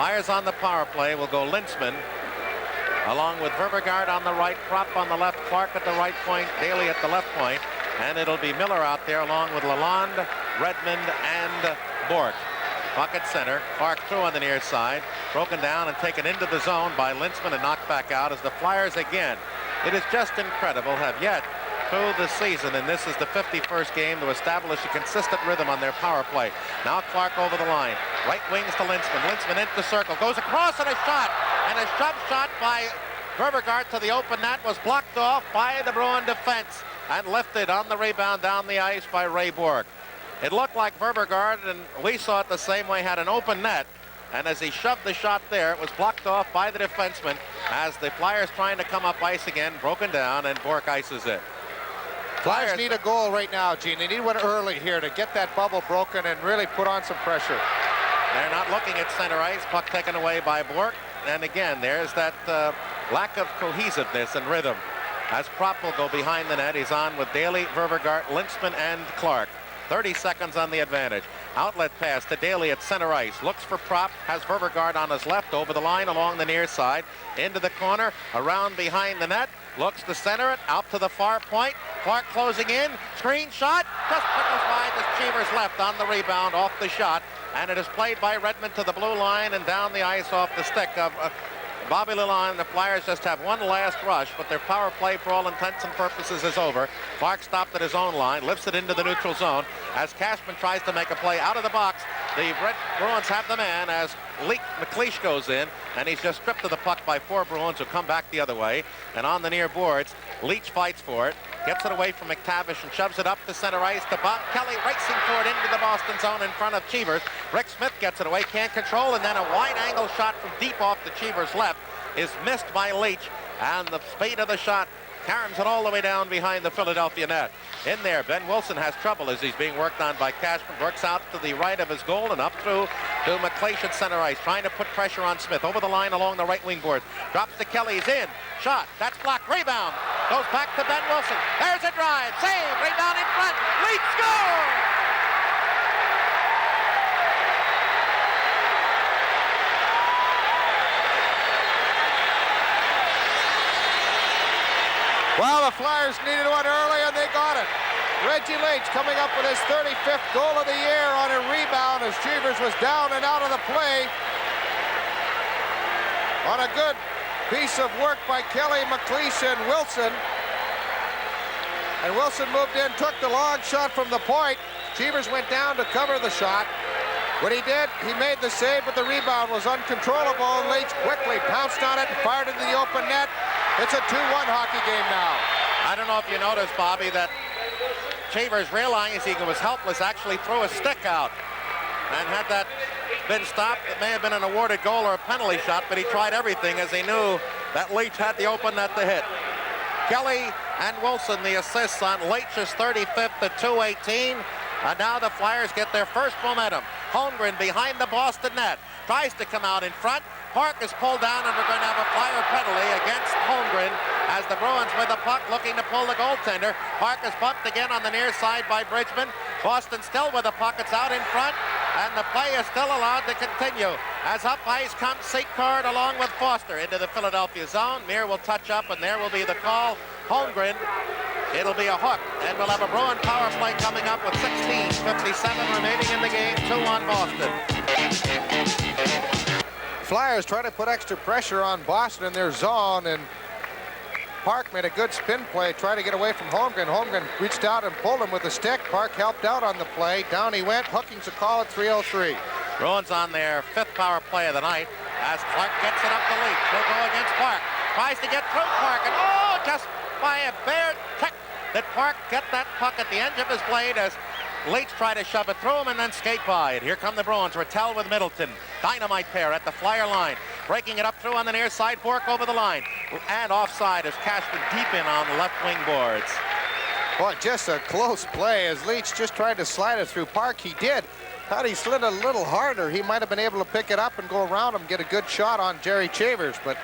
Flyers on the power play will go Lintzman, along with Verbergaard on the right, Propp on the left, Clark at the right point, Daly at the left point, and it'll be Miller out there along with Lalonde, Redmond, and Bourque. Puck at center. Clark through on the near side, broken down and taken into the zone by Lintzman and knocked back out as the Flyers again. It is just incredible, have yet through the season, and this is the 51st game to establish a consistent rhythm on their power play. Now Clark over the line. Right wings to Lintzman. Lintzman into the circle. Goes across and a shot. And a shove shot by Verbergaard to the open net was blocked off by the Bruin defense and lifted on the rebound down the ice by Ray Bourque. It looked like Verbergaard, and we saw it the same way, had an open net. And as he shoved the shot there, it was blocked off by the defenseman as the Flyers trying to come up ice again, broken down, and Bourque ices it. Flyers need a goal right now, Gene. They need one early here to get that bubble broken and really put on some pressure. They're not looking at center ice. Puck taken away by Bourque. And again, there's that lack of cohesiveness and rhythm. As Propp will go behind the net. He's on with Daly, Verbergaard, Lintzman, and Clark. 30 seconds on the advantage. Outlet pass to Daly at center ice. Looks for Propp. Has Verbergaard on his left over the line along the near side. Into the corner. Around behind the net. Looks to center it. Out to the far point. Clark closing in. Screen shot. Just trickles by the Cheevers left on the rebound off the shot. And it is played by Redmond to the blue line and down the ice off the stick of Bobby Lalonde. The Flyers just have one last rush, but their power play for all intents and purposes is over. Clark stopped at his own line, lifts it into the neutral zone as Cashman tries to make a play out of the box. The Red Bruins have the man as MacLeish goes in, and he's just stripped of the puck by 4 Bruins who come back the other way. And on the near boards, Leach fights for it, gets it away from McTavish and shoves it up to center ice to Bob Kelly, racing for it into the Boston zone in front of Cheevers. Rick Smith gets it away, can't control, and then a wide angle shot from deep off the Cheevers left is missed by Leach, and the speed of the shot carries it all the way down behind the Philadelphia net. In there, Ben Wilson has trouble as he's being worked on by Cashman. Works out to the right of his goal and up through to MacLeish at center ice, trying to put pressure on Smith. Over the line along the right wing board. Drops to Kelly, he's in. Shot, that's blocked, rebound. Goes back to Ben Wilson. There's a drive, save, rebound in front. Leach scores! Well, the Flyers needed one early, and they got it. Reggie Leach coming up with his 35th goal of the year on a rebound as Cheevers was down and out of the play. On a good piece of work by Kelly, MacLeish, and Wilson. And Wilson moved in, took the long shot from the point. Cheevers went down to cover the shot. When he did, he made the save, but the rebound was uncontrollable. Leach quickly pounced on it and fired into the open net. It's a 2-1 hockey game now. I don't know if you noticed, Bobby, that Cheevers, realizing he was helpless, actually threw a stick out. And had that been stopped, it may have been an awarded goal or a penalty shot, but he tried everything as he knew that Leach had the open net to hit. Kelly and Wilson, the assists on Leach's 35th at 2:18. And now the Flyers get their first momentum. Holmgren behind the Boston net. Tries to come out in front. Park is pulled down, and we're going to have a Flyer penalty against Holmgren as the Bruins with the puck looking to pull the goaltender. Park is bumped again on the near side by Bridgman. Boston still with the puck. It's out in front, and the play is still allowed to continue. As up ice comes Seacard along with Foster into the Philadelphia zone. Meir will touch up, and there will be the call. Holmgren, it'll be a hook, and we'll have a Bruin power play coming up with 16:57 remaining in the game. 2-1 Boston. Flyers try to put extra pressure on Boston in their zone, and Park made a good spin play, tried to get away from Holmgren. Holmgren reached out and pulled him with a stick. Park helped out on the play. Down he went. Hooking's a call at 3:03. Bruins on their 5th power play of the night as Clark gets it up the Leach. He'll go against Park. Tries to get through Park, and just by a bare tick did Park get that puck at the end of his blade as Leach tried to shove it through him and then skate by it. Here come the Bruins. Rattel with Middleton. Dynamite pair at the Flyer line. Breaking it up through on the near side. Bourque over the line. And offside as Cashman deep in on the left wing boards. Boy, just a close play as Leach just tried to slide it through Park. He did. Had he slid a little harder, he might have been able to pick it up and go around him, get a good shot on Jerry Cheevers, but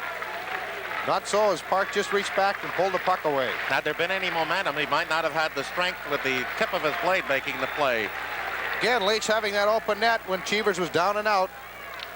not so as Park just reached back and pulled the puck away. Had there been any momentum, he might not have had the strength with the tip of his blade making the play. Again, Leach having that open net when Cheevers was down and out.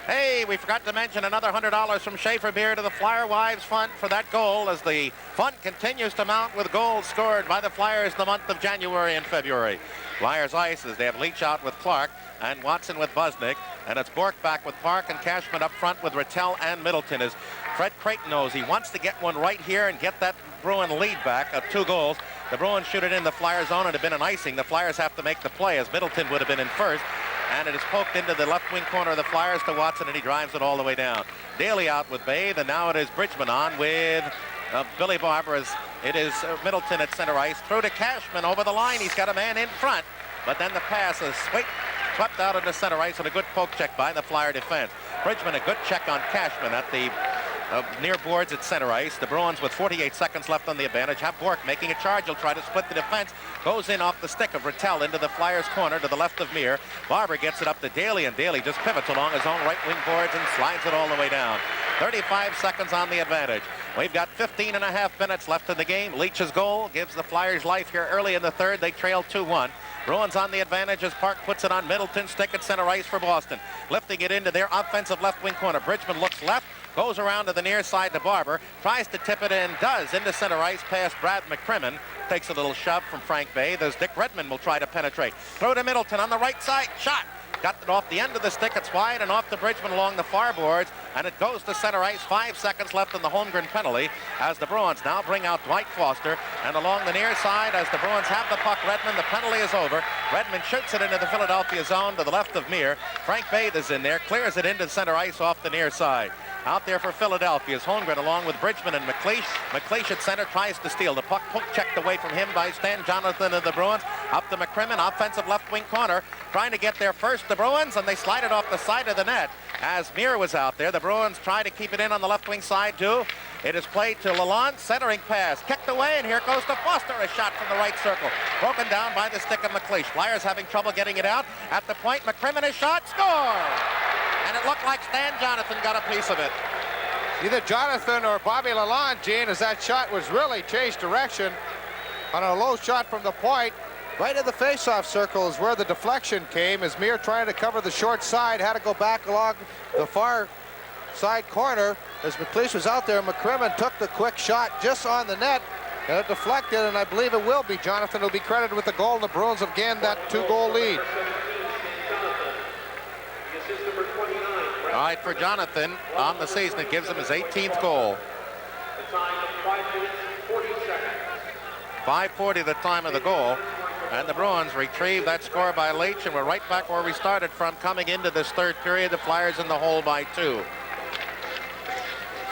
Hey, we forgot to mention another $100 from Schaefer Beer to the Flyer Wives Fund for that goal, as the fund continues to mount with goals scored by the Flyers in the month of January and February. Flyers ice as they have Leach out with Clark and Watson with Busnick, and it's Bourque back with Park and Cashman up front with Rattel and Middleton. As Fred Creighton knows, he wants to get one right here and get that Bruin lead back of 2 goals. The Bruins shoot it in the Flyers zone and have been an icing. The Flyers have to make the play, as Middleton would have been in first. And it is poked into the left wing corner of the Flyers to Watson, and he drives it all the way down. Daly out with Bathe, and now it is Bridgman on with Billy Barber. As it is Middleton at center ice. Through to Cashman over the line. He's got a man in front, but then the pass is swept out into center ice, and a good poke check by the Flyer defense. Bridgman, a good check on Cashman at the near boards at center ice. The Bruins with 48 seconds left on the advantage have Bourque making a charge. He'll try to split the defense. Goes in off the stick of Rattel into the Flyers corner to the left of Mir. Barber gets it up to Daly, and Daly just pivots along his own right wing boards and slides it all the way down. 35 seconds on the advantage. We've got 15 and a half minutes left in the game. Leach's goal gives the Flyers life here early in the third. They trail 2-1. Bruins on the advantage as Park puts it on Middleton's stick at center ice for Boston. Lifting it into their offensive left wing corner. Bridgman looks left, goes around to the near side to Barber, tries to tip it in, does, into center ice past Brad McCrimmon. Takes a little shove from Frank Bathe as Dick Redmond will try to penetrate. Throw to Middleton on the right side, shot. Got it off the end of the stick, it's wide, and off to Bridgman along the far boards, and it goes to center ice. 5 seconds left in the Holmgren penalty as the Bruins now bring out Dwight Foster, and along the near side as the Bruins have the puck. Redmond, the penalty is over. Redmond shoots it into the Philadelphia zone to the left of Mir. Frank Bathe is in there, clears it into center ice off the near side. Out there for Philadelphia is Holmgren along with Bridgman and MacLeish. MacLeish at center tries to steal. The puck poke checked away from him by Stan Jonathan of the Bruins. Up to McCrimmon, offensive left wing corner, trying to get there first, the Bruins, and they slide it off the side of the net as Mir was out there. The Bruins try to keep it in on the left wing side too. It is played to Lalonde, centering pass, kicked away, and here goes to Foster, a shot from the right circle. Broken down by the stick of MacLeish. Flyers having trouble getting it out. At the point, McCrimmon is shot, score! And it looked like Stan Jonathan got a piece of it. Either Jonathan or Bobby Lalonde, Gene, as that shot was really changed direction on a low shot from the point. Right in the face-off circle is where the deflection came, as Mir trying to cover the short side, had to go back along the far side corner. As MacLeish was out there, McCrimmon took the quick shot just on the net, and it deflected, and I believe it will be Jonathan who'll be credited with the goal, and the Bruins have gained that 2-goal lead. All right, for Jonathan on the season, it gives him his 18th goal. The time of 5 minutes, 40 seconds. 5:40 the time of the goal. And the Bruins retrieve that score by Leach, and we're right back where we started from coming into this third period. The Flyers in the hole by 2.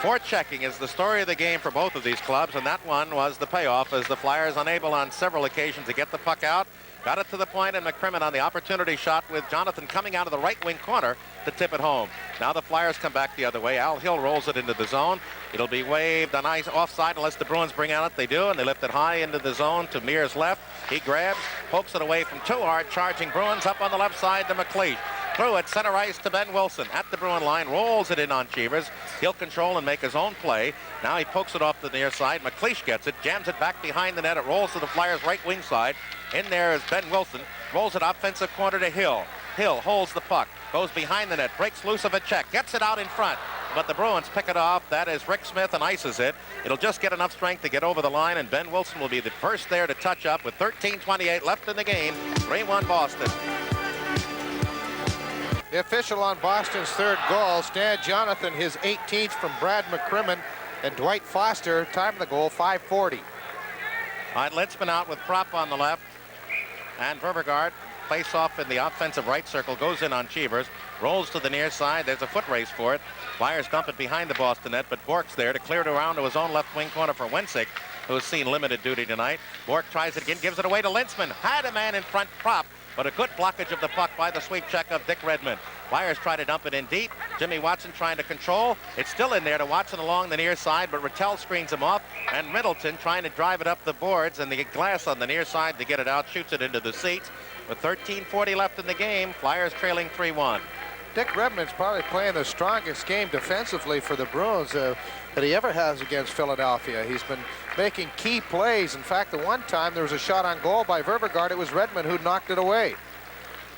Forechecking is the story of the game for both of these clubs, and that one was the payoff as the Flyers unable on several occasions to get the puck out. Got it to the point, and McCrimmon on the opportunity shot with Jonathan coming out of the right wing corner to tip it home. Now the Flyers come back the other way. Al Hill rolls it into the zone. It'll be waved on ice offside unless the Bruins bring out it. They do, and they lift it high into the zone to Mir's left. He grabs, pokes it away from 2 hard charging Bruins up on the left side to MacLeish. Through it, center ice to Ben Wilson at the Bruin line, rolls it in on Cheevers. He'll control and make his own play. Now he pokes it off the near side. MacLeish gets it, jams it back behind the net. It rolls to the Flyers' right wing side. In there is Ben Wilson, rolls it offensive corner to Hill. Hill holds the puck, goes behind the net, breaks loose of a check, gets it out in front. But the Bruins pick it off. That is Rick Smith, and ices it. It'll just get enough strength to get over the line, and Ben Wilson will be the first there to touch up with 13:28 left in the game. 3-1 Boston. The official on Boston's third goal, Stan Jonathan, his 18th from Brad McCrimmon, and Dwight Foster, time of the goal, 5:40. All right, Litzman out with Prop on the left, and Ververgaard face off in the offensive right circle, goes in on Cheevers, rolls to the near side. There's a foot race for it. Flyers dump it behind the Boston net, but Bourque's there to clear it around to his own left wing corner for Wensick, who's seen limited duty tonight. Bourque tries it again, gives it away to Litzman. Had a man in front, Prop, but a good blockage of the puck by the sweep check of Dick Redmond. Flyers try to dump it in deep. Jimmy Watson trying to control. It's still in there to Watson along the near side, but Rattel screens him off, and Middleton trying to drive it up the boards, and the glass on the near side to get it out, shoots it into the seats. With 13:40 left in the game, Flyers trailing 3-1. Dick Redmond's probably playing the strongest game defensively for the Bruins that he ever has against Philadelphia. He's been making key plays. In fact, the one time there was a shot on goal by Ververgaard, it was Redmond who knocked it away.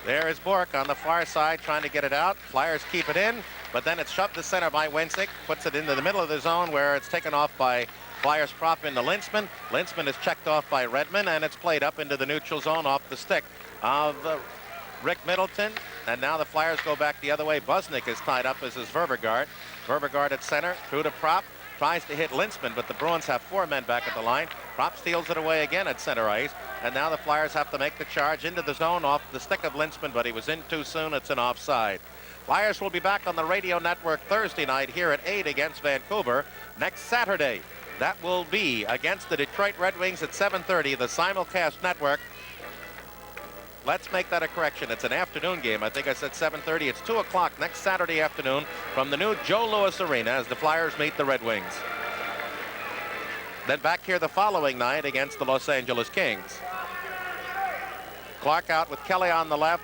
There is Bourque on the far side trying to get it out. Flyers keep it in. but then it's shoved to center by Winsick, puts it into the middle of the zone where it's taken off by Flyers prop into Linseman. Linseman is checked off by Redmond, and it's played up into the neutral zone off the stick of Rick Middleton. And now the Flyers go back the other way. Busnick is tied up as is Ververgaard. Ververgaard at center, through to Prop. Tries to hit Linseman, but the Bruins have 4 men back at the line. Prop steals it away again at center ice. And now the Flyers have to make the charge into the zone off the stick of Linseman, but he was in too soon. It's an offside. Flyers will be back on the radio network Thursday night here at 8 against Vancouver. Next Saturday, that will be against the Detroit Red Wings at 7:30, the simulcast network. Let's make that a correction. It's an afternoon game. I think I said 7:30. It's 2 o'clock next Saturday afternoon from the new Joe Louis Arena as the Flyers meet the Red Wings. Then back here the following night against the Los Angeles Kings. Clark out with Kelly on the left,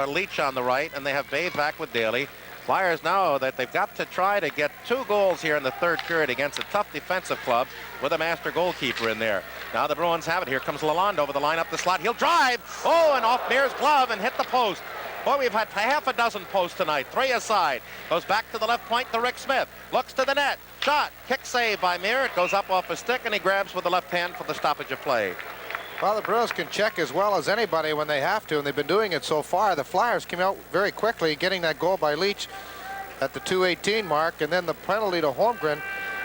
Leach on the right, and they have Bathe back with Daly. Flyers know that they've got to try to get 2 goals here in the third period against a tough defensive club with a master goalkeeper in there. Now the Bruins have it. Here comes Lalonde over the line up the slot. He'll drive. Oh, and off Mears' glove and hit the post. Boy, we've had half a dozen posts tonight. 3 aside. Goes back to the left point to Rick Smith. Looks to the net. Shot. Kick save by Mears. It goes up off his stick, and he grabs with the left hand for the stoppage of play. Well, the Bruins can check as well as anybody when they have to, and they've been doing it so far. The Flyers came out very quickly, getting that goal by Leach at the 2:18 mark, and then the penalty to Holmgren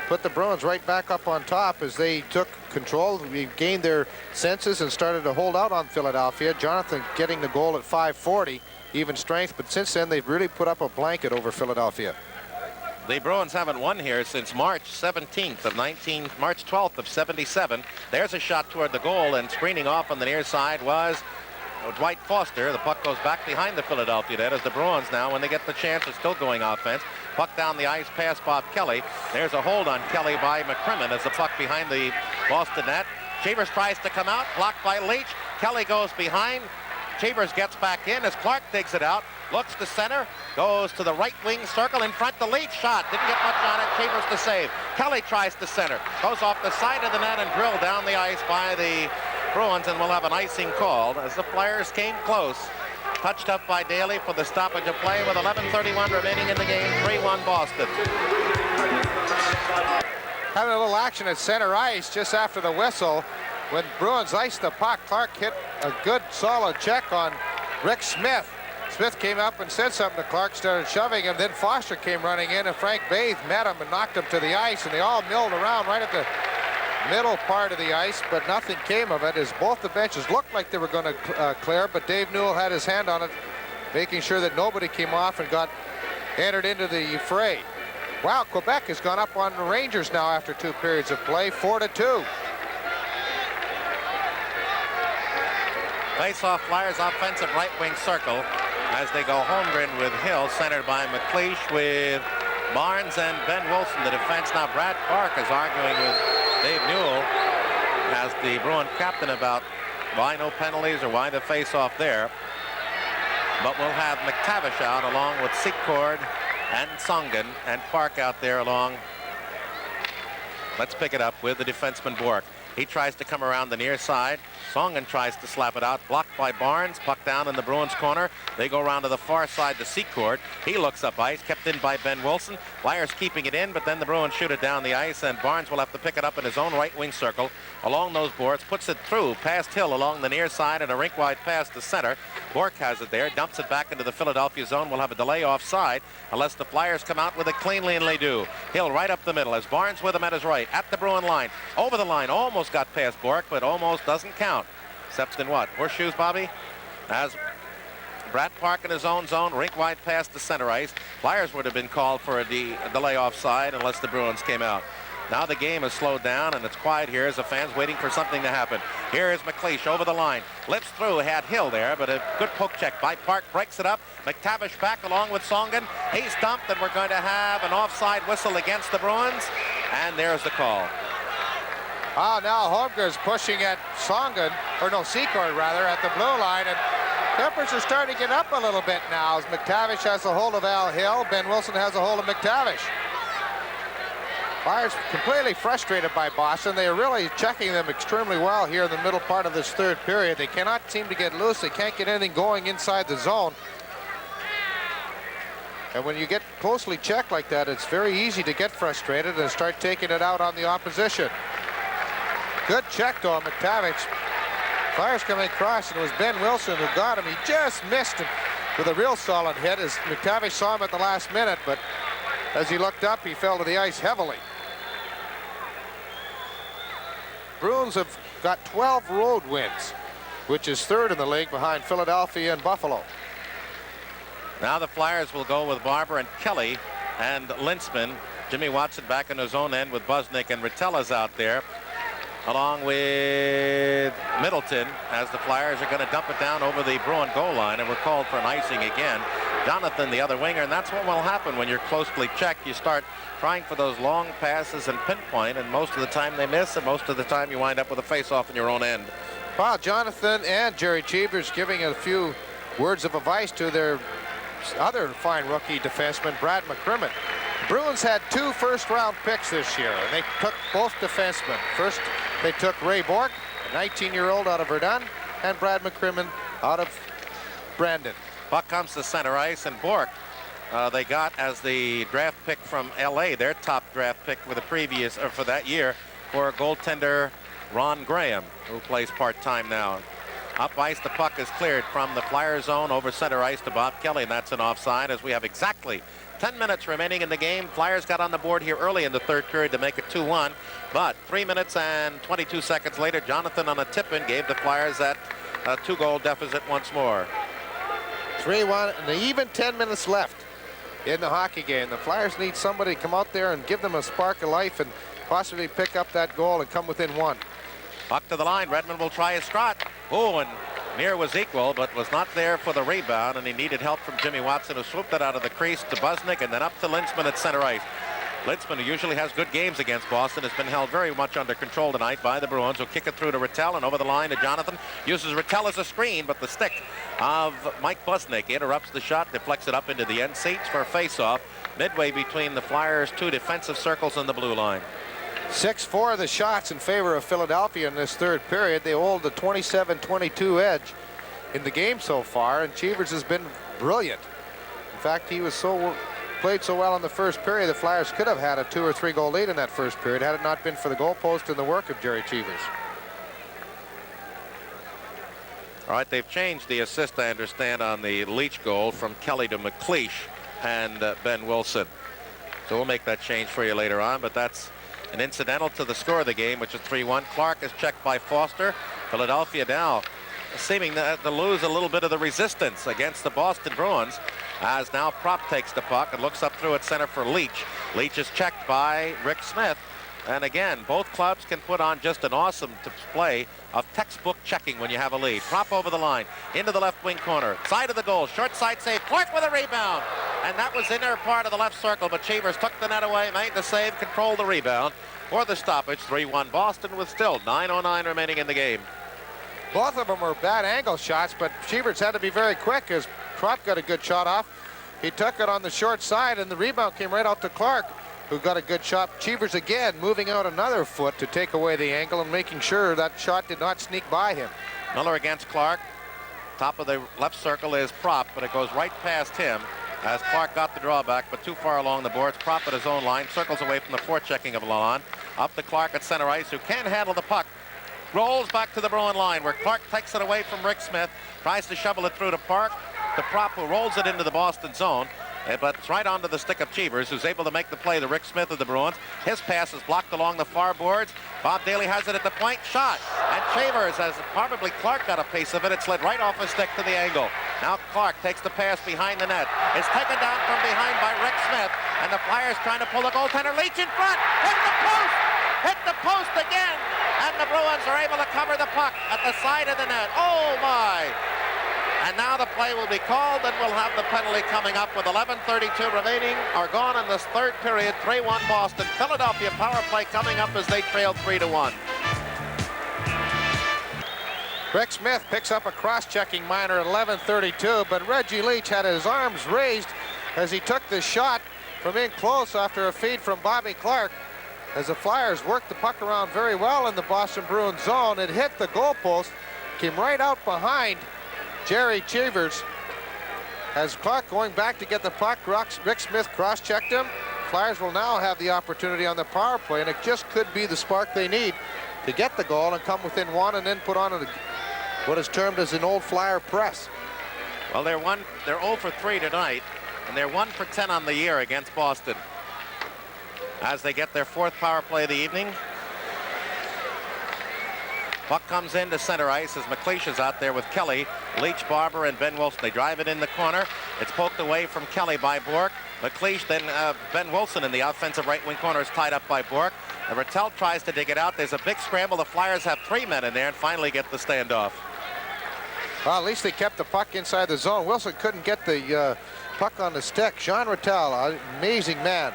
put the Bruins right back up on top as they took control, regained their senses, and started to hold out on Philadelphia. Jonathan getting the goal at 5:40, even strength, but since then they've really put up a blanket over Philadelphia. The Bruins haven't won here since March 17th of March 12th of 77. There's a shot toward the goal, and screening off on the near side was Dwight Foster. The puck goes back behind the Philadelphia net as the Bruins now, when they get the chance, are still going offense. Puck down the ice past Bob Kelly. There's a hold on Kelly by McCrimmon as the puck behind the Boston net. Chambers tries to come out, blocked by Leach. Kelly goes behind. Chambers gets back in as Clark digs it out. Looks to center, goes to the right wing circle in front. The Leach shot didn't get much on it. Chambers to save. Kelly tries to center, goes off the side of the net and drilled down the ice by the Bruins, and will have an icing called as the Flyers came close. Touched up by Daly for the stoppage of play with 11:31 remaining in the game. 3-1 Boston. Having a little action at center ice just after the whistle. When Bruins iced the puck, Clark hit a good solid check on Rick Smith. Smith came up and said something to Clark, started shoving him. Then Foster came running in, and Frank Bathe met him and knocked him to the ice, and they all milled around right at the middle part of the ice, but nothing came of it as both the benches looked like they were going to clear, but Dave Newell had his hand on it, making sure that nobody came off and got entered into the fray. Wow, Quebec has gone up on the Rangers now after 2 periods of play, 4-2. Face-off Flyers offensive right wing circle as they go Holmgren with Hill, centered by MacLeish with Barnes and Ben Wilson, the defense. Now Brad Bourque is arguing with Dave Newell as the Bruin captain about why no penalties or why the face-off there. But we'll have McTavish out along with Secord and Songen, and Park out there along. Let's pick it up with the defenseman Bourque. He tries to come around the near side. Songen tries to slap it out, blocked by Barnes. Puck down in the Bruins corner. They go around to the far side to Secord. He looks up ice, kept in by Ben Wilson. Flyers keeping it in, but then the Bruins shoot it down the ice, and Barnes will have to pick it up in his own right wing circle along those boards, puts it through past Hill along the near side, and a rink-wide pass to center. Bourque has it there, dumps it back into the Philadelphia zone. We'll have a delay offside unless the Flyers come out with it cleanly, and they do. Hill right up the middle as Barnes with him at his right, at the Bruin line, over the line, almost got past Bourque, but almost doesn't count. Except in what? Horseshoes, Bobby? As Brad Park in his own zone, rink-wide pass to center ice. Flyers would have been called for a delay offside unless the Bruins came out. Now the game has slowed down, and it's quiet here as the fans waiting for something to happen. Here is MacLeish over the line. Lifts through, had Hill there, but a good poke check by Park. Breaks it up. McTavish back along with Songen. He's dumped, and we're going to have an offside whistle against the Bruins. And there's the call. Now Holmgren's pushing at Secord rather, at the blue line, and tempers are starting to get up a little bit now as McTavish has a hold of Al Hill. Ben Wilson has a hold of McTavish. Flyers completely frustrated by Boston. They are really checking them extremely well here in the middle part of this third period. They cannot seem to get loose. They can't get anything going inside the zone. And when you get closely checked like that, it's very easy to get frustrated and start taking it out on the opposition. Good check though, McTavish. Flyers coming across, and it was Ben Wilson who got him. He just missed him with a real solid hit as McTavish saw him at the last minute, but as he looked up, he fell to the ice heavily. Bruins have got 12 road wins, which is third in the league behind Philadelphia and Buffalo. Now the Flyers will go with Barber and Kelly and Lintzman. Jimmy Watson back in his own end with Busnick, and Ratella's out there along with Middleton as the Flyers are going to dump it down over the Bruin goal line, and we're called for an icing again. Jonathan, the other winger, and that's what will happen when you're closely checked. You start trying for those long passes and pinpoint, and most of the time they miss, and most of the time you wind up with a face-off in your own end. Well, Jonathan and Jerry Cheevers giving a few words of advice to their other fine rookie defenseman, Brad McCrimmon. Bruins had 2 first-round picks this year, and they took both defensemen. First, they took Ray Bourque, a 19-year-old out of Verdun, and Brad McCrimmon out of Brandon. Puck comes to center ice, and Bourque they got as the draft pick from L.A., their top draft pick for the previous, or for that year, for goaltender Ron Graham, who plays part-time now. Up ice, the puck is cleared from the Flyer zone over center ice to Bob Kelly, and that's an offside as we have exactly 10 minutes remaining in the game. Flyers got on the board here early in the third period to make it 2-1, but 3 minutes and 22 seconds later, Jonathan on a tip-in gave the Flyers that 2-goal deficit once more. 3-1, and even 10 minutes left in the hockey game. The Flyers need somebody to come out there and give them a spark of life and possibly pick up that goal and come within 1. Puck to the line. Redmond will try a shot. Oh, and near was equal, but was not there for the rebound, and he needed help from Jimmy Watson, who swooped it out of the crease to Busnick and then up to Lintzman at center ice. Lintzman, who usually has good games against Boston, has been held very much under control tonight by the Bruins, who kick it through to Rattel and over the line to Jonathan. Uses Rattel as a screen, but the stick of Mike Busnick interrupts the shot, deflects it up into the end seats for a face-off midway between the Flyers' 2 defensive circles and the blue line. 6-4 of the shots in favor of Philadelphia in this third period. They hold the 27-22 edge in the game so far, and Cheevers has been brilliant. In fact, he was played so well in the first period, the Flyers could have had a 2 or 3 goal lead in that first period had it not been for the goalpost and the work of Jerry Cheevers. All right, they've changed the assist, I understand, on the Leach goal from Kelly to MacLeish and Ben Wilson. So we'll make that change for you later on, but that's an incidental to the score of the game, which is 3-1. Clark is checked by Foster. Philadelphia now seeming to lose a little bit of the resistance against the Boston Bruins, as now Prop takes the puck and looks up through at center for Leach. Leach is checked by Rick Smith. And again, both clubs can put on just an awesome display of textbook checking when you have a lead. Prop over the line, into the left wing corner, side of the goal, short side save, Clark with a rebound. And that was inner part of the left circle, but Cheevers took the net away, made the save, controlled the rebound for the stoppage. 3-1 Boston with still 9:09 remaining in the game. Both of them were bad angle shots, but Cheevers had to be very quick as Prop got a good shot off. He took it on the short side, and the rebound came right out to Clark, who got a good shot. Cheevers again moving out another foot to take away the angle and making sure that shot did not sneak by him. Miller against Clark. Top of the left circle is Prop, but it goes right past him as Clark got the drawback, but too far along the boards. Prop at his own line, circles away from the forechecking of Lalonde. Up to Clark at center ice, who can handle the puck. Rolls back to the Bruin line, where Clark takes it away from Rick Smith, tries to shovel it through to Park. The Prop, who rolls it into the Boston zone. But it's right onto the stick of Cheevers, who's able to make the play, the Rick Smith of the Bruins. His pass is blocked along the far boards. Bob Daly has it at the point, shot. And Cheevers, as probably Clark got a piece of it, it slid right off his stick to the angle. Now Clark takes the pass behind the net. It's taken down from behind by Rick Smith, and the Flyers trying to pull the goaltender. Leach in front, hit the post again, and the Bruins are able to cover the puck at the side of the net. Oh my! And now the play will be called, and we'll have the penalty coming up with 11:32 remaining, or gone in this third period. 3-1 Boston. Philadelphia power play coming up as they trail 3-1. Rick Smith picks up a cross-checking minor at 11:32, but Reggie Leach had his arms raised as he took the shot from in close after a feed from Bobby Clark. As the Flyers worked the puck around very well in the Boston Bruins zone, it hit the goalpost, came right out behind Jerry Cheevers, As Clark going back to get the puck, Rick Smith cross-checked him. Flyers will now have the opportunity on the power play, and it just could be the spark they need to get the goal and come within one and then put on what is termed as an old Flyer press. Well, they're 0 for 3 tonight, and they're 1 for 10 on the year against Boston. As they get their 4th power play of the evening. Puck comes into center ice as MacLeish is out there with Kelly, Leach, Barber, and Ben Wilson. They drive it in the corner. It's poked away from Kelly by Bourque. MacLeish, then Ben Wilson in the offensive right wing corner is tied up by Bourque. And Rattel tries to dig it out. There's a big scramble. The Flyers have 3 men in there and finally get the standoff. Well, at least they kept the puck inside the zone. Wilson couldn't get the puck on the stick. Jean Rattel, an amazing man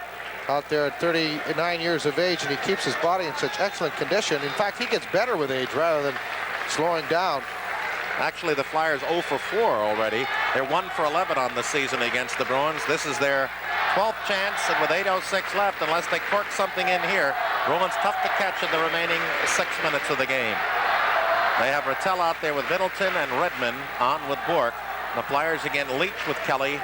out there at 39 years of age, and he keeps his body in such excellent condition. In fact, he gets better with age rather than slowing down. Actually, the Flyers 0 for 4 already. They're 1 for 11 on the season against the Bruins. This is their 12th chance, and with 8:06 left, unless they cork something in here, Bruins tough to catch in the remaining 6 minutes of the game. They have Rattel out there with Middleton and Redmond on with Bourque. The Flyers again, Leach with Kelly,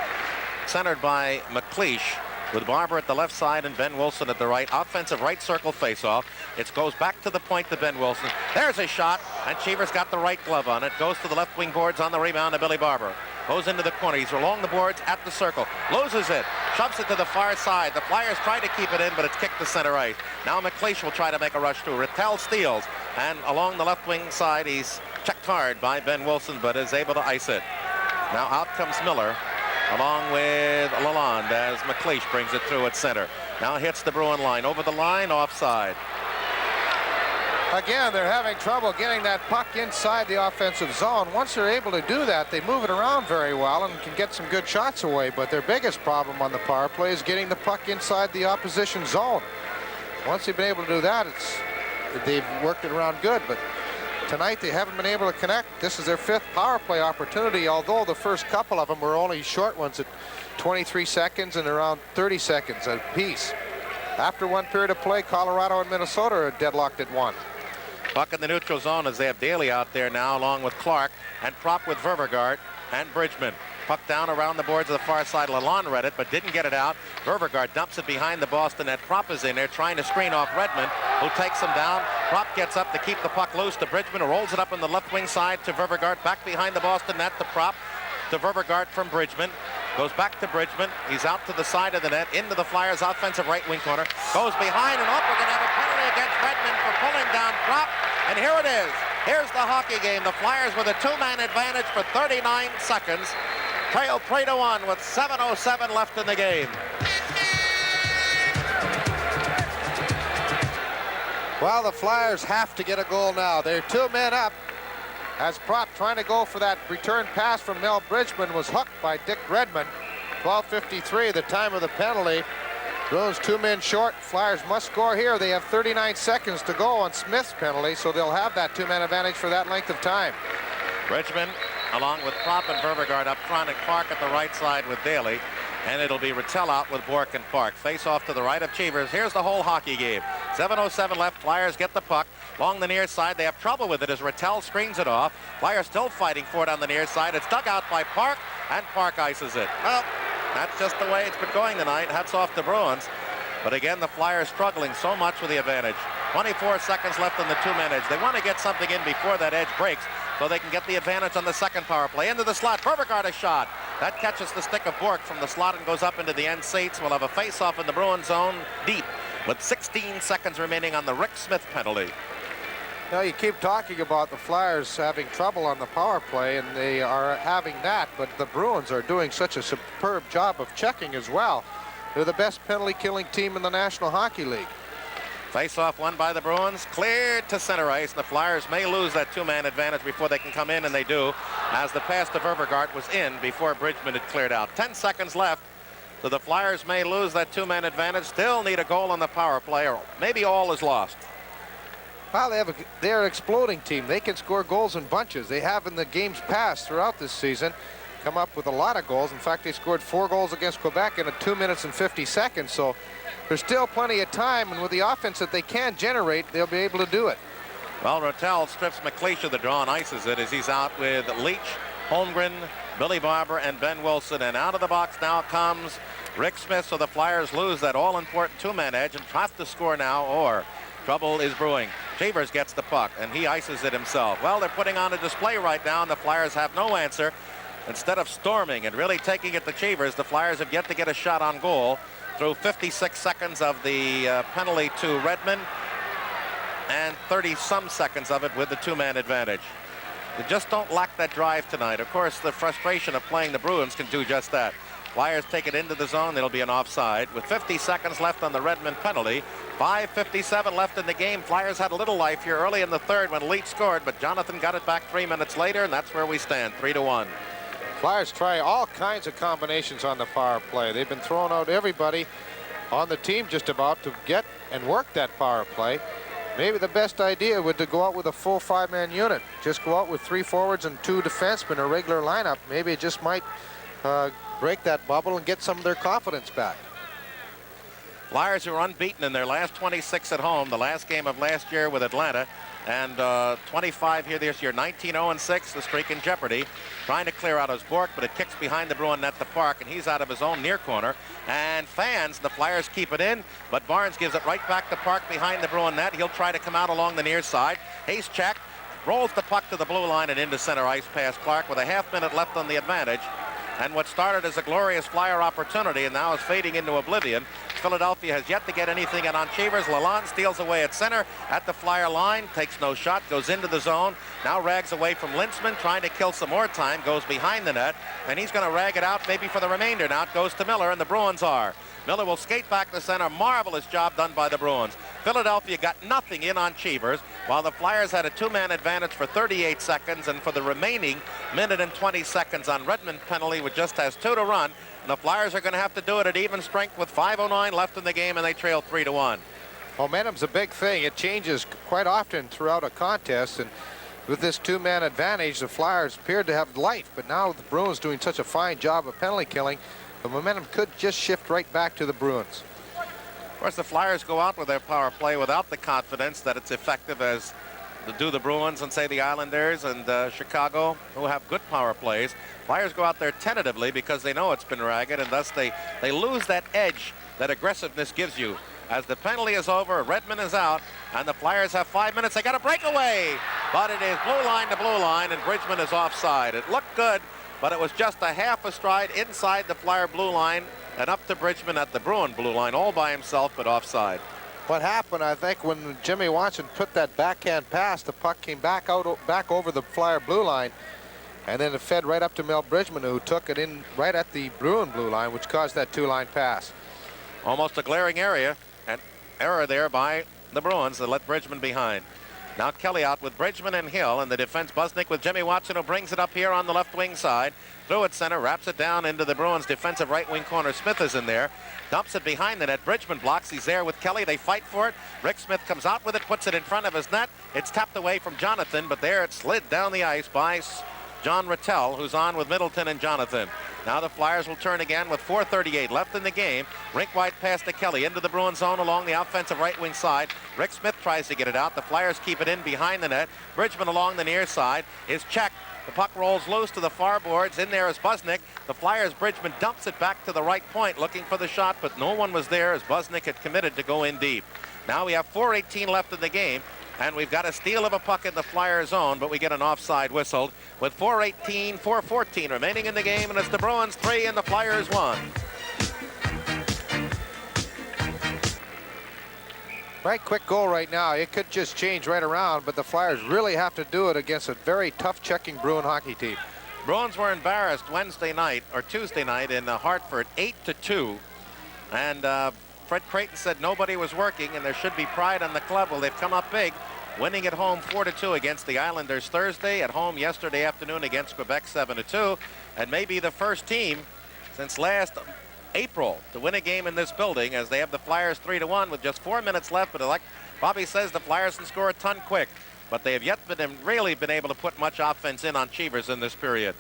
centered by MacLeish, with Barber at the left side and Ben Wilson at the right. Offensive right circle faceoff. It goes back to the point to Ben Wilson. There's a shot, and Cheever's got the right glove on it. Goes to the left wing boards on the rebound to Billy Barber. Goes into the corner. He's along the boards at the circle. Loses it. Shoves it to the far side. The Flyers try to keep it in, but it's kicked to center ice. Now MacLeish will try to make a rush through. Rattel steals, and along the left wing side, he's checked hard by Ben Wilson, but is able to ice it. Now out comes Miller, along with Lalonde as MacLeish brings it through at center. Now hits the Bruin line. Over the line, offside. Again, they're having trouble getting that puck inside the offensive zone. Once they're able to do that, they move it around very well and can get some good shots away. But their biggest problem on the power play is getting the puck inside the opposition zone. Once they've been able to do that, they've worked it around good. But tonight they haven't been able to connect. This is their 5th power play opportunity, although the first couple of them were only short ones at 23 seconds and around 30 seconds apiece. After one period of play, Colorado and Minnesota are deadlocked at 1. Puck in the neutral zone as they have Daly out there now, along with Clark, and Prop with Ververgaard and Bridgman. Puck down around the boards of the far side. Lalonde read it, but didn't get it out. Ververgaard dumps it behind the Boston net. Prop is in there trying to screen off Redmond, who takes him down. Prop gets up to keep the puck loose to Bridgman, who rolls it up on the left wing side to Ververgaard. Back behind the Boston net to Prop, to Ververgaard from Bridgman. Goes back to Bridgman. He's out to the side of the net, into the Flyers' offensive right wing corner. Goes behind and up. We're going to have a penalty against Redmond for pulling down Prop. And here it is. Here's the hockey game. The Flyers with a 2-man advantage for 39 seconds. Trail 3-1 with 7:07 left in the game. Well, the Flyers have to get a goal now. They're 2 men up. As Prop trying to go for that return pass from Mel Bridgman was hooked by Dick Redmond. 12:53, the time of the penalty. Bruins 2 men short. Flyers must score here. They have 39 seconds to go on Smith's penalty, so they'll have that 2-man advantage for that length of time. Bridgman, along with Prop and Ververgaard up front, and Clark at the right side with Daly. And it'll be Rattel out with Bourque and Park. Face off to the right of Cheevers. Here's the whole hockey game. 7:07 left. Flyers get the puck. Along the near side, they have trouble with it as Rattel screens it off. Flyers still fighting for it on the near side. It's dug out by Park, and Park ices it. Well, that's just the way it's been going tonight. Hats off the Bruins. But again, the Flyers struggling so much with the advantage. 24 seconds left on the 2-man edge. They want to get something in before that edge breaks so they can get the advantage on the second power play. Into the slot. Ververgaard a shot. That catches the stick of Bourque from the slot and goes up into the end seats. We'll have a face-off in the Bruins zone deep with 16 seconds remaining on the Rick Smith penalty. Now, you keep talking about the Flyers having trouble on the power play, and they are having that, but the Bruins are doing such a superb job of checking as well. They're the best penalty-killing team in the National Hockey League. Face-off won by the Bruins, cleared to center ice. The Flyers may lose that 2-man advantage before they can come in, and they do, as the pass to Ververgaard was in before Bridgman had cleared out. 10 seconds left, so the Flyers may lose that 2-man advantage, still need a goal on the power play, or maybe all is lost. Well, they're an exploding team. They can score goals in bunches. They have in the games past throughout this season come up with a lot of goals. In fact, they scored 4 goals against Quebec in 2 minutes and 50 seconds. So there's still plenty of time, and with the offense that they can generate, they'll be able to do it. Well, Rattel strips MacLeish of the draw and ices it as he's out with Leach, Holmgren, Billy Barber and Ben Wilson. And out of the box now comes Rick Smith, so the Flyers lose that all-important two-man edge and have to score now, or trouble is brewing. Cheevers gets the puck, and he ices it himself. Well, they're putting on a display right now, and the Flyers have no answer. Instead of storming and really taking it to Cheevers, the Flyers have yet to get a shot on goal through 56 seconds of the penalty to Redmond and 30-some seconds of it with the two-man advantage. They just don't lack that drive tonight. Of course, the frustration of playing the Bruins can do just that. Flyers take it into the zone. It'll be an offside. With 50 seconds left on the Redmond penalty, 5:57 left in the game. Flyers had a little life here early in the third when Leach scored, but Jonathan got it back 3 minutes later, and that's where we stand, 3-1. Flyers try all kinds of combinations on the power play. They've been throwing out everybody on the team just about to get and work that power play. Maybe the best idea would to go out with a full 5-man unit. Just go out with 3 forwards and 2 defensemen, a regular lineup. Maybe it just might break that bubble and get some of their confidence back. Flyers are unbeaten in their last 26 at home. The last game of last year with Atlanta, and 25 here this year. 19-0-6, the streak in jeopardy. Trying to clear out his Bourque, but it kicks behind the Bruin net, the Park, and he's out of his own near corner. And fans, the Flyers keep it in, but Barnes gives it right back to Park behind the Bruin net. He'll try to come out along the near side. Hayes check, rolls the puck to the blue line and into center ice past Clark with a half-minute left on the advantage. And what started as a glorious Flyer opportunity and now is fading into oblivion. Philadelphia has yet to get anything in on Cheevers. Lalonde steals away at center at the Flyer line, takes no shot, goes into the zone. Now rags away from Lintzman, trying to kill some more time, goes behind the net, and he's going to rag it out maybe for the remainder. Now it goes to Miller, and the Bruins are. Miller will skate back to center. Marvelous job done by the Bruins. Philadelphia got nothing in on Cheevers, while the Flyers had a two-man advantage for 38 seconds, and for the remaining minute and 20 seconds on Redmond penalty, which just has 2 to run. And the Flyers are going to have to do it at even strength with 5:09 left in the game, and they trail 3-1. Momentum's a big thing. It changes quite often throughout a contest, and with this two-man advantage, the Flyers appeared to have life, but now the Bruins doing such a fine job of penalty killing, the momentum could just shift right back to the Bruins. Of course, the Flyers go out with their power play without the confidence that it's effective as do the Bruins and, say, the Islanders and Chicago, who have good power plays. Flyers go out there tentatively because they know it's been ragged, and thus they lose that edge that aggressiveness gives you. As the penalty is over, Redmond is out, and the Flyers have 5 minutes. They got a breakaway, but it is blue line to blue line, and Bridgman is offside. It looked good, but it was just a half a stride inside the Flyer blue line and up to Bridgman at the Bruin blue line, all by himself, but offside. What happened, I think, when Jimmy Watson put that backhand pass, the puck came back over the Flyer blue line, and then it fed right up to Mel Bridgman, who took it in right at the Bruin blue line, which caused that two-line pass. Almost a glaring area, an error there by the Bruins that let Bridgman behind. Now Kelly out with Bridgman and Hill, and the defense Busnick with Jimmy Watson, who brings it up here on the left wing side. Through at center, wraps it down into the Bruins defensive right wing corner. Smith is in there, dumps it behind the net. Bridgman blocks. He's there with Kelly. They fight for it. Rick Smith comes out with it, puts it in front of his net. It's tapped away from Jonathan, but there it slid down the ice by John Rattel, who's on with Middleton and Jonathan. Now the Flyers will turn again with 4:38 left in the game. Rink wide pass to Kelly into the Bruins zone along the offensive right wing side. Rick Smith tries to get it out. The Flyers keep it in behind the net. Bridgman along the near side is checked. The puck rolls loose to the far boards. In there is Busnick. The Flyers Bridgman dumps it back to the right point looking for the shot, but no one was there as Busnick had committed to go in deep. Now we have 4:18 left in the game, and we've got a steal of a puck in the Flyer zone, but we get an offside whistled with 4:14 remaining in the game, and it's the Bruins 3 and the Flyers 1. Right, quick goal right now. It could just change right around, but the Flyers really have to do it against a very tough checking Bruin hockey team. Bruins were embarrassed Tuesday night in Hartford, 8-2, and Fred Creighton said nobody was working and there should be pride on the club. Well, they've come up big, winning at home 4-2 against the Islanders Thursday, at home yesterday afternoon against Quebec 7-2, and maybe the first team since last April to win a game in this building, as they have the Flyers 3-1 with just 4 minutes left. But like Bobby says, the Flyers can score a ton quick, but they have yet really been able to put much offense in on Cheevers in this period.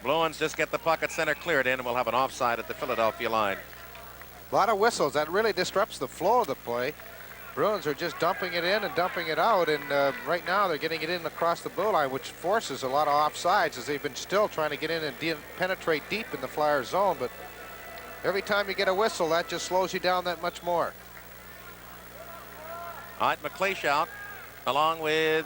Bruins just get the puck at center cleared in, and we'll have an offside at the Philadelphia line. A lot of whistles. That really disrupts the flow of the play. Bruins are just dumping it in and dumping it out, and right now they're getting it in across the blue line, which forces a lot of offsides as they've been still trying to get in and penetrate deep in the Flyers zone. But every time you get a whistle, that just slows you down that much more. All right, MacLeish out, along with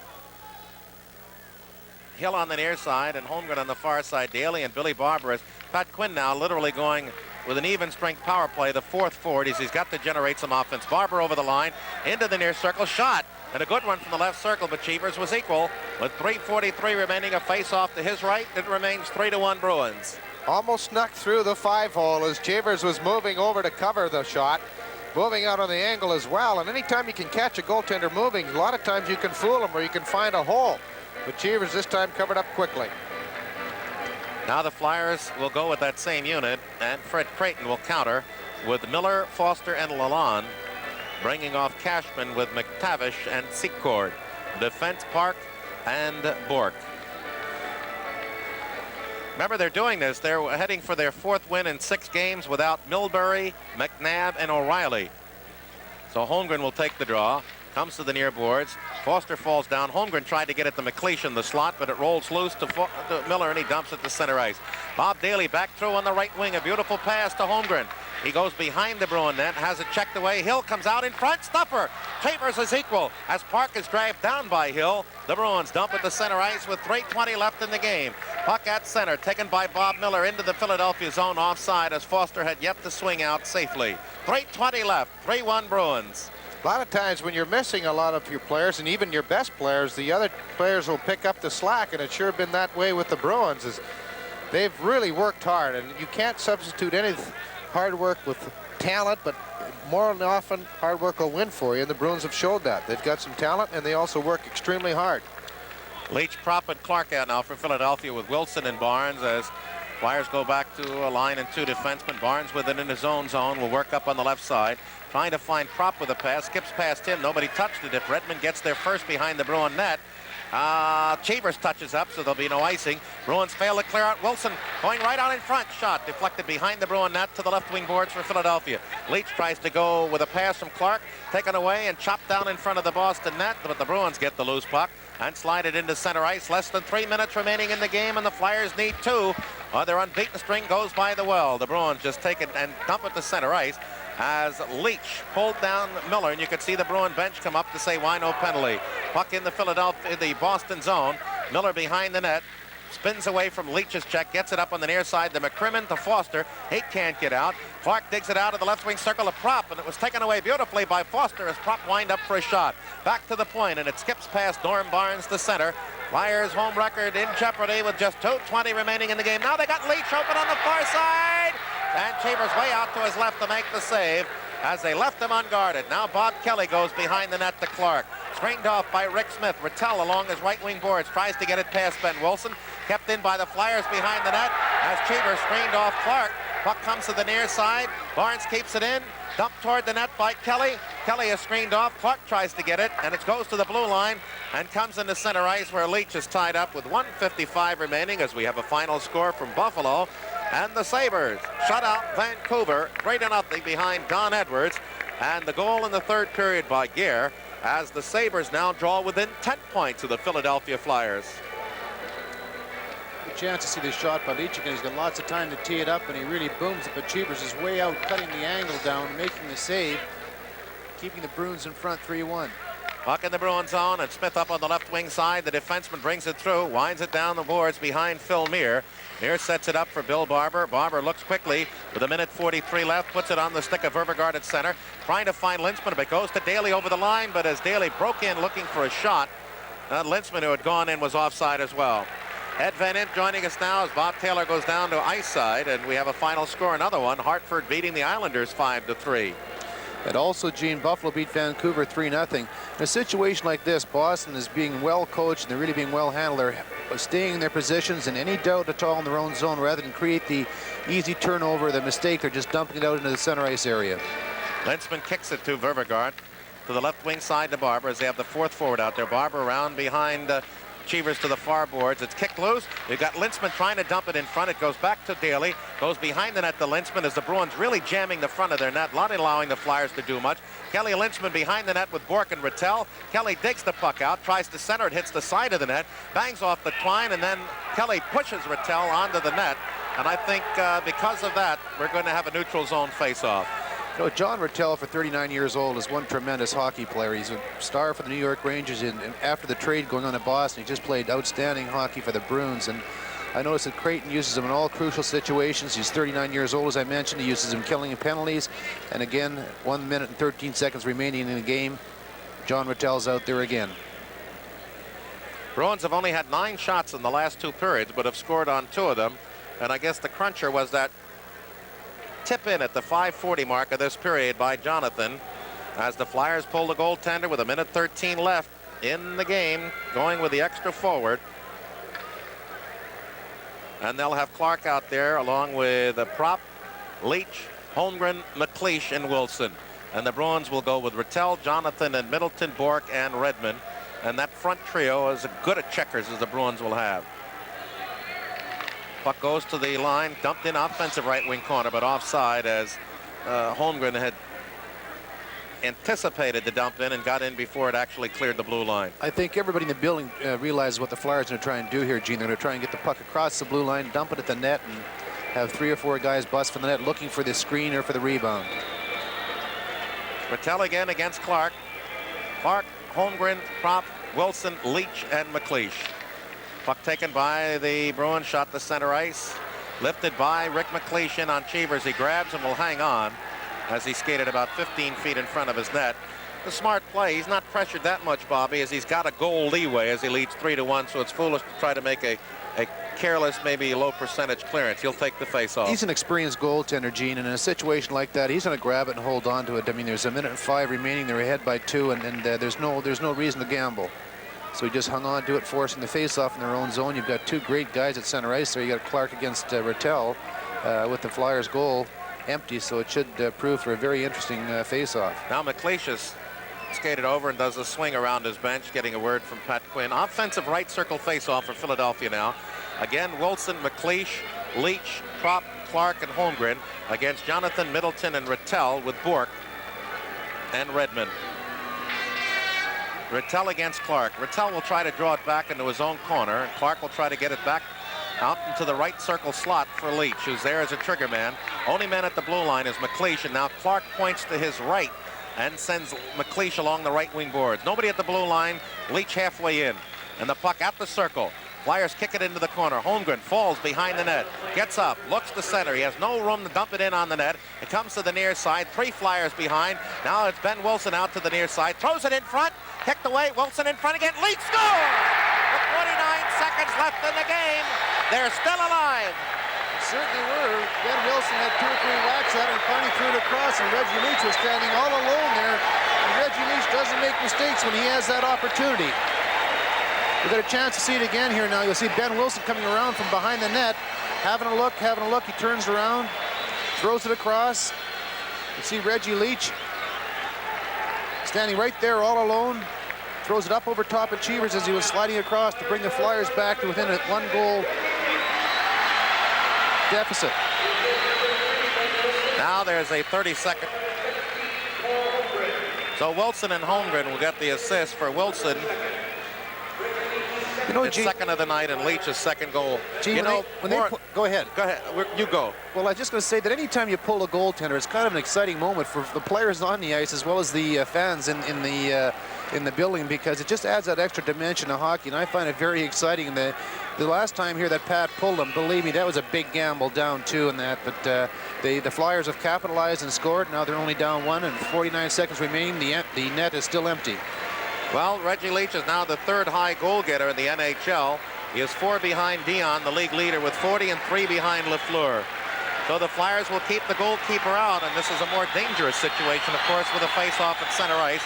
Hill on the near side and Holmgren on the far side. Daly and Billy Barber. As Pat Quinn now literally going with an even strength power play, the fourth forward. He's got to generate some offense. Barber over the line, into the near circle, shot, and a good one from the left circle, but Cheevers was equal. With 3:43 remaining, a face-off to his right. It remains 3-1 Bruins. Almost snuck through the 5-hole as Cheevers was moving over to cover the shot, moving out on the angle as well. And anytime you can catch a goaltender moving, a lot of times you can fool him or you can find a hole. But Cheevers this time covered up quickly. Now the Flyers will go with that same unit, and Fred Creighton will counter with Miller, Foster, and Lalonde, bringing off Cashman with McTavish and Secord. Defense, Park and Bourque. Remember, they're doing this. They're heading for their fourth win in 6 games without Milbury, McNab, and O'Reilly. So Holmgren will take the draw. Comes to the near boards. Foster falls down. Holmgren tried to get it to MacLeish in the slot, but it rolls loose to Miller, and he dumps it to center ice. Bob Daly back through on the right wing. A beautiful pass to Holmgren. He goes behind the Bruin net, has it checked away. Hill comes out in front. Stuffer. Chambers is equal as Park is dragged down by Hill. The Bruins dump it to center ice with 3:20 left in the game. Puck at center, taken by Bob Miller into the Philadelphia zone offside as Foster had yet to swing out safely. 3:20 left. 3-1 Bruins. A lot of times when you're missing a lot of your players and even your best players, the other players will pick up the slack, and it's sure been that way with the Bruins. As they've really worked hard, and you can't substitute any hard work with talent, but more than often hard work will win for you, and the Bruins have showed that. They've got some talent, and they also work extremely hard. Leach, Propp, and Clark out now for Philadelphia with Wilson and Barnes as Flyers go back to a line and 2 defensemen. Barnes with it in his own zone will work up on the left side. Trying to find Propp with a pass. Skips past him. Nobody touched it. If Redmond gets there first behind the Bruin net, Cheevers touches up, so there'll be no icing. Bruins fail to clear out. Wilson going right out in front. Shot deflected behind the Bruin net to the left wing boards for Philadelphia. Leach tries to go with a pass from Clark. Taken away and chopped down in front of the Boston net, but the Bruins get the loose puck and slide it into center ice. Less than 3 minutes remaining in the game, and the Flyers need 2. Their unbeaten string goes by the well. The Bruins just take it and dump it to center ice as Leach pulled down Miller, and you could see the Bruin bench come up to say why no penalty. Puck in the Boston zone. Miller behind the net. Spins away from Leach's check, gets it up on the near side to McCrimmon to Foster. He can't get out. Clark digs it out of the left wing circle of Propp, and it was taken away beautifully by Foster as Propp wind up for a shot. Back to the point, and it skips past Norm Barnes to center. Flyers home record in jeopardy with just 2:20 remaining in the game. Now they got Leach open on the far side, and Chambers way out to his left to make the save as they left him unguarded. Now Bob Kelly goes behind the net to Clark. Screened off by Rick Smith. Rattel along his right wing boards tries to get it past Ben Wilson. Kept in by the Flyers behind the net as Cheevers screened off Clark. Puck comes to the near side. Barnes keeps it in. Dumped toward the net by Kelly. Kelly is screened off. Clark tries to get it, and it goes to the blue line and comes into center ice where Leach is tied up with 1:55 remaining as we have a final score from Buffalo. And the Sabres shut out Vancouver 3-0 behind Don Edwards. And the goal in the third period by Gare as the Sabres now draw within 10 points of the Philadelphia Flyers. Good chance to see the shot by Leach again. He's got lots of time to tee it up, and he really booms it, but Cheevers is way out, cutting the angle down, making the save, keeping the Bruins in front 3-1. Puck in the Bruins zone, and Smith up on the left wing side. The defenseman brings it through, winds it down the boards behind Phil Meir. Meir sets it up for Bill Barber. Barber looks quickly with 1:43 left, puts it on the stick of Ververgaard at center, trying to find Linseman, but goes to Daly over the line, but as Daly broke in looking for a shot, Linseman, who had gone in, was offside as well. Ed Van Impe joining us now as Bob Taylor goes down to ice side, and we have a final score, another one. Hartford beating the Islanders 5-3. And also, Gene, Buffalo beat Vancouver 3-0. In a situation like this, Boston is being well coached and they're really being well handled. They're staying in their positions, and any doubt at all in their own zone, rather than create the easy turnover, the mistake, they're just dumping it out into the center ice area. Linseman kicks it to Ververgaard to the left wing side to Barber as they have the fourth forward out there. Barber around behind Cheevers to the far boards. It's kicked loose. We've got Lintzman trying to dump it in front. It goes back to Daly. Goes behind the net to Lintzman as the Bruins really jamming the front of their net, not allowing the Flyers to do much. Kelly Lintzman behind the net with Bourque and Rattel. Kelly digs the puck out, tries to center it, hits the side of the net, bangs off the twine, and then Kelly pushes Rattel onto the net. And I think because of that, we're going to have a neutral zone face-off. You know, John Rattel, for 39 years old, is one tremendous hockey player. He's a star for the New York Rangers, and after the trade going on to Boston, he just played outstanding hockey for the Bruins. And I noticed that Creighton uses him in all crucial situations. He's 39 years old, as I mentioned. He uses him killing penalties. And again, 1 minute and 13 seconds remaining in the game. John Rattel's out there again. Bruins have only had 9 shots in the last 2 periods, but have scored on 2 of them. And I guess the cruncher was that tip in at the 5:40 mark of this period by Jonathan, as the Flyers pull the goaltender with 1:13 left in the game, going with the extra forward. And they'll have Clark out there along with Prop, Leach, Holmgren, MacLeish, and Wilson. And the Bruins will go with Rattel, Jonathan, and Middleton, Bourque, and Redmond. And that front trio is as good at checkers as the Bruins will have. Puck goes to the line, dumped in offensive right wing corner, but offside as Holmgren had anticipated the dump in and got in before it actually cleared the blue line. I think everybody in the building realizes what the Flyers are going to try and do here, Gene. They're going to try and get the puck across the blue line, dump it at the net, and have 3 or 4 guys bust from the net looking for the screen or for the rebound. Rattel again against Clark. Clark, Holmgren, Prop, Wilson, Leach, and MacLeish. Puck taken by the Bruins, shot to center ice. Lifted by Rick MacLeish in on Cheevers. He grabs and will hang on as he skated about 15 feet in front of his net. A smart play. He's not pressured that much, Bobby, as he's got a goal leeway as he leads 3-1, so it's foolish to try to make a careless, maybe low percentage clearance. He'll take the face-off. He's an experienced goaltender, Gene, and in a situation like that, he's going to grab it and hold on to it. I mean, there's 1:05 remaining. They're ahead by 2, and there's no reason to gamble. So he just hung on to it, forcing the face-off in their own zone. You've got 2 great guys at center ice there. You got Clark against Rattel with the Flyers' goal empty, so it should prove for a very interesting face-off. Now MacLeish has skated over and does a swing around his bench, getting a word from Pat Quinn. Offensive right circle face-off for Philadelphia now. Again, Wilson, MacLeish, Leach, Prop, Clark, and Holmgren against Jonathan, Middleton, and Rattel with Bourque and Redmond. Rattel against Clark. Rattel will try to draw it back into his own corner, and Clark will try to get it back out into the right circle slot for Leach, who's there as a trigger man. Only man at the blue line is MacLeish, and now Clark points to his right and sends MacLeish along the right wing boards. Nobody at the blue line. Leach halfway in, and the puck at the circle. Flyers kick it into the corner. Holmgren falls behind the net, gets up, looks to center. He has no room to dump it in on the net. It comes to the near side. 3 Flyers behind. Now it's Ben Wilson out to the near side. Throws it in front. Kicked away. Wilson in front again. Leach scores! With 29 seconds left in the game. They're still alive. Certainly were. Ben Wilson had 2 or 3 whacks at it and finally threw it across, and Reggie Leach was standing all alone there. And Reggie Leach doesn't make mistakes when he has that opportunity. We've got a chance to see it again here now. You'll see Ben Wilson coming around from behind the net, having a look. He turns around, throws it across. You see Reggie Leach standing right there all alone. Throws it up over top of Cheevers as he was sliding across to bring the Flyers back to within a 1-goal deficit. Now there's a 30-second. So Wilson and Holmgren will get the assist for Wilson. You know, It's second of the night, and Leach's second goal. Gene, go ahead. Go ahead. You go. Well, I was just going to say that anytime you pull a goaltender, it's kind of an exciting moment for the players on the ice as well as the fans in the building, because it just adds that extra dimension to hockey, and I find it very exciting. And the last time here that Pat pulled him, believe me, that was a big gamble, down 2 in that. But the Flyers have capitalized and scored. Now they're only down 1, and 49 seconds remaining. The net is still empty. Well, Reggie Leach is now the 3rd high goal getter in the NHL. He is 4 behind Dion, the league leader, with 40, and 3 behind Lafleur. So the Flyers will keep the goalkeeper out, and this is a more dangerous situation, of course, with a face-off at center ice,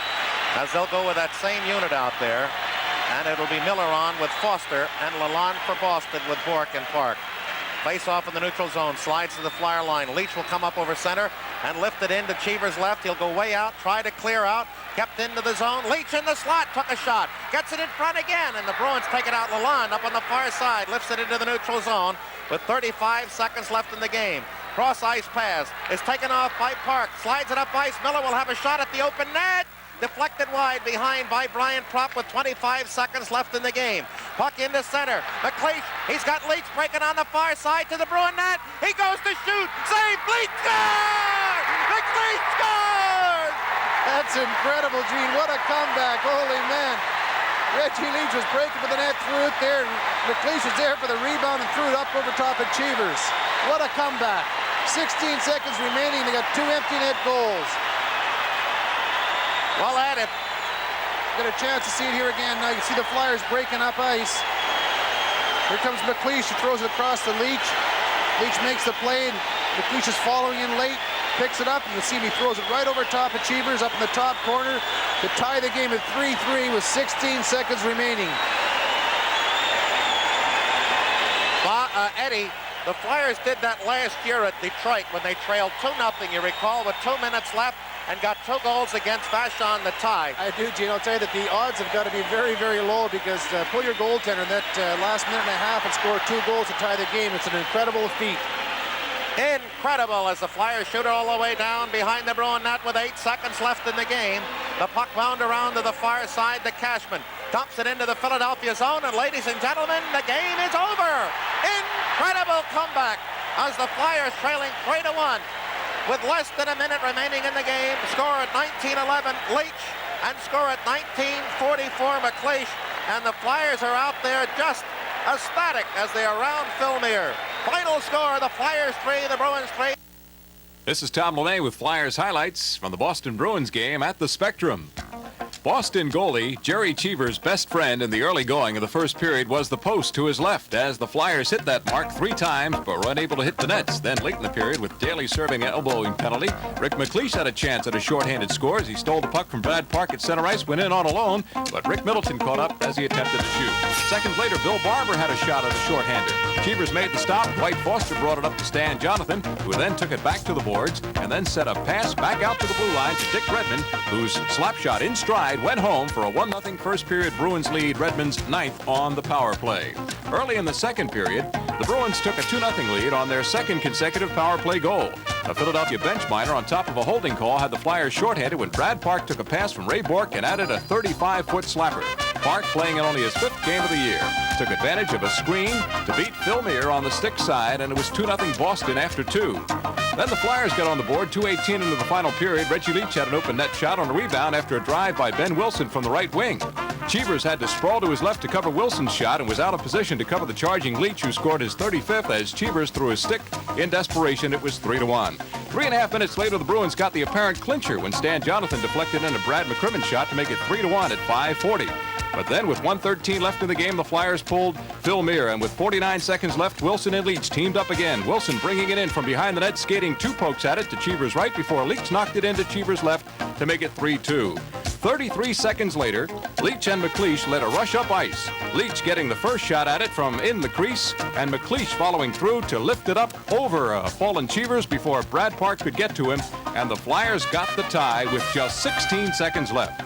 as they'll go with that same unit out there. And it'll be Miller on with Foster, and Lalonde for Boston with Bourque and Park. Face off in the neutral zone, slides to the Flyer line. Leach will come up over center, and lifted into Cheever's left. He'll go way out, try to clear out, kept into the zone. Leach in the slot, took a shot, gets it in front again, and the Bruins take it out Lalonde up on the far side, lifts it into the neutral zone with 35 seconds left in the game. Cross ice pass is taken off by Park, slides it up ice. Miller will have a shot at the open net. Deflected wide behind by Brian Propp with 25 seconds left in the game. Puck into center. MacLeish, he's got Leach breaking on the far side to the Bruin net. He goes to shoot. Save. Leach scores! MacLeish scores! That's incredible, Gene. What a comeback. Holy man. Reggie Leach was breaking for the net, threw it there. MacLeish was there for the rebound and threw it up over top of Cheevers. What a comeback. 16 seconds remaining. They got 2 empty net goals. Well at it. Get a chance to see it here again. Now you can see the Flyers breaking up ice. Here comes MacLeish. He throws it across to Leach. Leach makes the play, and MacLeish is following in late. Picks it up. You can see he throws it right over top of Cheevers up in the top corner to tie the game at 3-3 with 16 seconds remaining. Eddie, the Flyers did that last year at Detroit when they trailed 2-0, you recall, with 2 minutes left, and got 2 goals against Vachon the tie. I do, Gene. I'll tell you that the odds have got to be very, very low because pull your goaltender in that last minute and a half and score 2 goals to tie the game. It's an incredible feat. Incredible as the Flyers shoot it all the way down behind the Bruin net with 8 seconds left in the game. The puck wound around to the far side to Cashman. Dumps it into the Philadelphia zone, and ladies and gentlemen, the game is over. Incredible comeback as the Flyers trailing 3-1 with less than a minute remaining in the game. Score at 19:11 Leach and score at 19:44 MacLeish, and the Flyers are out there just ecstatic as they are around Philmere. Final score, the Flyers 3, the Bruins 3. This is Tom LeMay with Flyers highlights from the Boston Bruins game at the Spectrum. Boston goalie Jerry Cheever's best friend in the early going of the first period was the post to his left as the Flyers hit that mark 3 times but were unable to hit the nets. Then late in the period with Daly serving an elbowing penalty, Rick MacLeish had a chance at a shorthanded score as he stole the puck from Brad Park at center ice, went in on alone, but Rick Middleton caught up as he attempted to shoot. Seconds later, Bill Barber had a shot at a shorthander. Cheevers made the stop. Dwight Foster brought it up to Stan Jonathan, who then took it back to the boards and then set a pass back out to the blue line to Dick Redmond, whose slap shot in stride went home for a 1-0 first period Bruins lead, Redmond's 9th on the power play. Early in the second period, the Bruins took a 2-0 lead on their second consecutive power play goal. A Philadelphia bench minor on top of a holding call had the Flyers shorthanded when Brad Park took a pass from Ray Bourque and added a 35-foot slapper. Park, playing in only his 5th game of the year, took advantage of a screen to beat Philmere on the stick side, and it was 2-0 Boston after 2. Then the Flyers got on the board, 2:18 into the final period. Reggie Leach had an open net shot on a rebound after a drive by Ben Wilson from the right wing. Cheevers had to sprawl to his left to cover Wilson's shot and was out of position to cover the charging Leach, who scored his 35th as Cheevers threw his stick. In desperation, it was 3-1. 3.5 minutes later, the Bruins got the apparent clincher when Stan Jonathan deflected in a Brad McCrimmon shot to make it 3-1 at 5:40. But then with 1:13 left in the game, the Flyers pulled Philmere, and with 49 seconds left, Wilson and Leach teamed up again. Wilson bringing it in from behind the net, skating 2 pokes at it to Cheevers' right before Leach knocked it into Cheevers' left to make it 3-2. 33 seconds later, Leach and MacLeish led a rush up ice. Leach getting the first shot at it from in the crease, and MacLeish following through to lift it up over fallen Cheevers before Brad Park could get to him, and the Flyers got the tie with just 16 seconds left.